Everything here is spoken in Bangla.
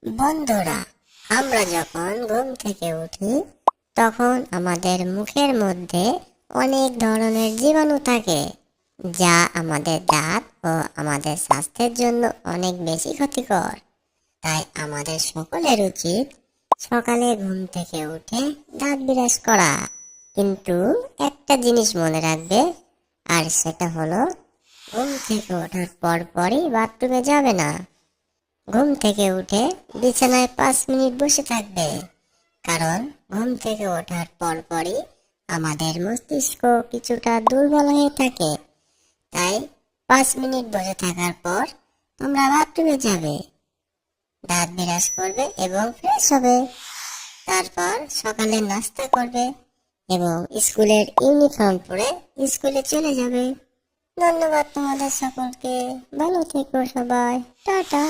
বন্ধুরা, আমরা যখন ঘুম থেকে উঠি তখন আমাদের মুখের মধ্যে অনেক ধরনের জীবাণু থাকে, যা আমাদের দাঁত ও আমাদের স্বাস্থ্যের জন্য অনেক বেশি ক্ষতিকর। তাই আমাদের সকলের উচিত সকালে ঘুম থেকে উঠে দাঁত ব্রাশ করা। কিন্তু একটা জিনিস মনে রাখবে, আর সেটা হলো ঘুম থেকে ওঠার পরই বাথরুমে যাবে না। ঘুম থেকে উঠে বিছানায় 5 মিনিট বসে থাকবে, কারণ ঘুম থেকে ওঠার পরই আমাদের মস্তিষ্ক কিছুটা দুর্বল হয়ে থাকে। তাই 5 মিনিট বসে থাকার পর তোমরা বাথরুমে যাবে, দাঁত ব্রাশ করবে এবং ফ্রেশ হবে। তারপর সকালে নাস্তা করবে এবং স্কুলের ইউনিফর্ম পরে স্কুলে চলে যাবে। ধন্যবাদ তোমাদের সকলকে। ভালো থেকো সবাই। টাটা।